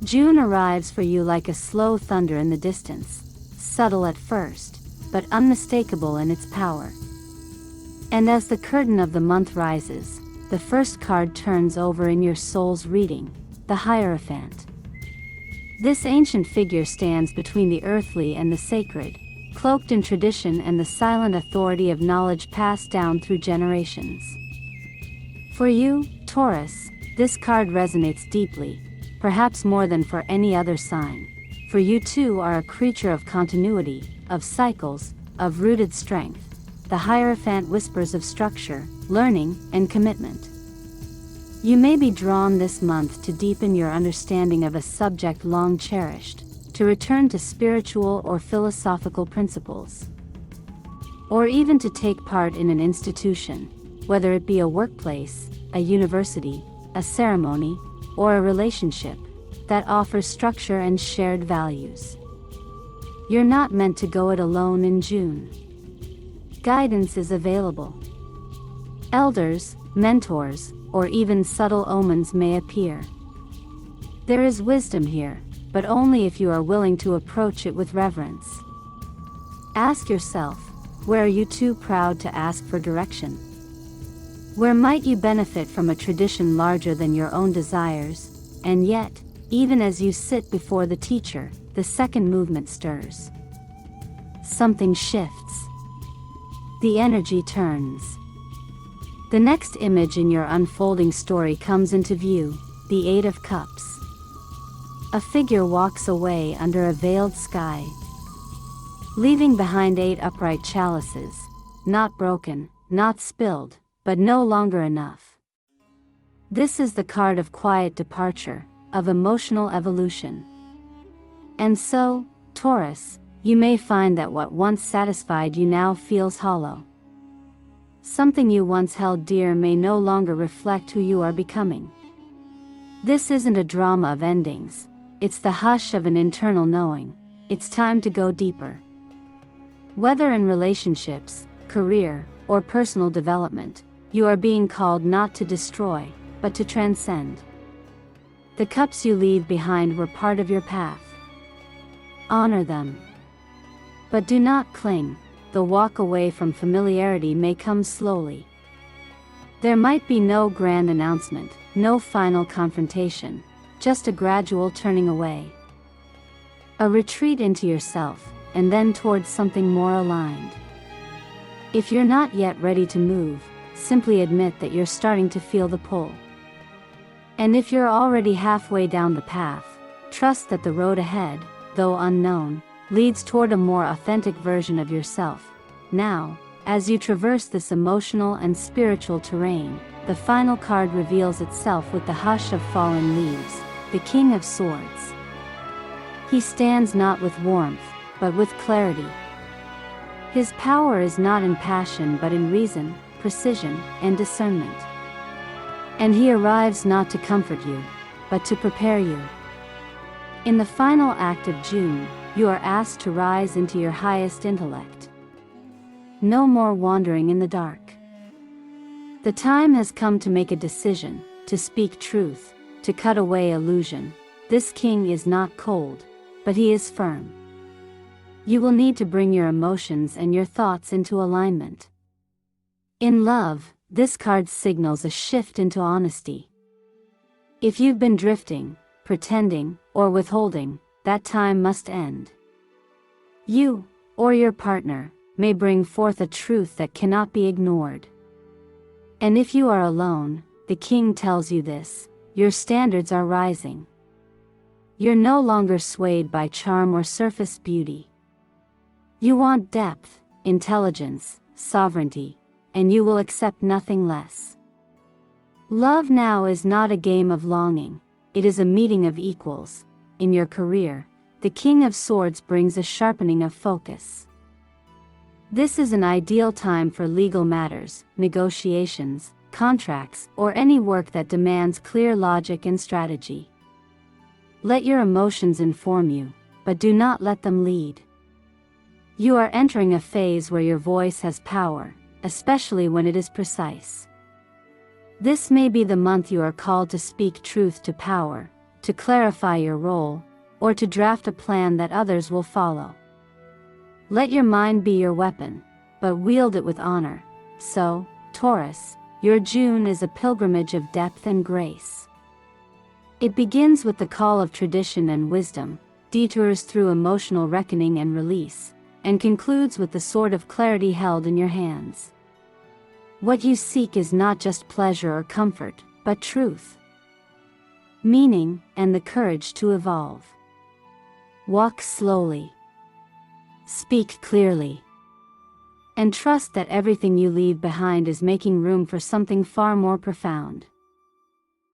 June arrives for you like a slow thunder in the distance, subtle at first, but unmistakable in its power. And as the curtain of the month rises, the first card turns over in your soul's reading, the Hierophant. This ancient figure stands between the earthly and the sacred, cloaked in tradition and the silent authority of knowledge passed down through generations. For you, Taurus, this card resonates deeply, perhaps more than for any other sign, for you too are a creature of continuity, of cycles, of rooted strength. The Hierophant whispers of structure, learning, and commitment. You may be drawn this month to deepen your understanding of a subject long cherished, to return to spiritual or philosophical principles, or even to take part in an institution, whether it be a workplace, a university, a ceremony, or a relationship that offers structure and shared values. You're not meant to go it alone in June. Guidance is available. Elders, mentors, or even subtle omens may appear. There is wisdom here, but only if you are willing to approach it with reverence. Ask yourself, where are you too proud to ask for direction? Where might you benefit from a tradition larger than your own desires? And yet, even as you sit before the teacher, the second movement stirs. Something shifts. The energy turns. The next image in your unfolding story comes into view, the Eight of Cups. A figure walks away under a veiled sky, leaving behind 8 upright chalices, not broken, not spilled, but no longer enough. This is the card of quiet departure, of emotional evolution. And so, Taurus, you may find that what once satisfied you now feels hollow. Something you once held dear may no longer reflect who you are becoming. This isn't a drama of endings. It's the hush of an internal knowing. It's time to go deeper. Whether in relationships, career, or personal development, you are being called not to destroy, but to transcend. The cups you leave behind were part of your path. Honor them. But do not cling. The walk away from familiarity may come slowly. There might be no grand announcement, no final confrontation, just a gradual turning away. A retreat into yourself, and then towards something more aligned. If you're not yet ready to move, simply admit that you're starting to feel the pull. And if you're already halfway down the path, trust that the road ahead, though unknown, leads toward a more authentic version of yourself. Now, as you traverse this emotional and spiritual terrain, the final card reveals itself with the hush of fallen leaves, the King of Swords. He stands not with warmth, but with clarity. His power is not in passion but in reason, precision, and discernment. And he arrives not to comfort you, but to prepare you. In the final act of June, you are asked to rise into your highest intellect. No more wandering in the dark. The time has come to make a decision, to speak truth, to cut away illusion. This king is not cold, but he is firm. You will need to bring your emotions and your thoughts into alignment. In love, this card signals a shift into honesty. If you've been drifting, pretending, or withholding, that time must end. You, or your partner, may bring forth a truth that cannot be ignored. And if you are alone, the king tells you this: your standards are rising. You're no longer swayed by charm or surface beauty. You want depth, intelligence, sovereignty, and you will accept nothing less. Love now is not a game of longing, it is a meeting of equals. In your career, the King of Swords brings a sharpening of focus. This is an ideal time for legal matters, negotiations, contracts, or any work that demands clear logic and strategy. Let your emotions inform you, but do not let them lead. You are entering a phase where your voice has power, especially when it is precise. This may be the month you are called to speak truth to power, to clarify your role, or to draft a plan that others will follow. Let your mind be your weapon, but wield it with honor. So, Taurus, your June is a pilgrimage of depth and grace. It begins with the call of tradition and wisdom, detours through emotional reckoning and release, and concludes with the sword of clarity held in your hands. What you seek is not just pleasure or comfort, but truth, meaning, and the courage to evolve. Walk slowly. Speak clearly. And trust that everything you leave behind is making room for something far more profound.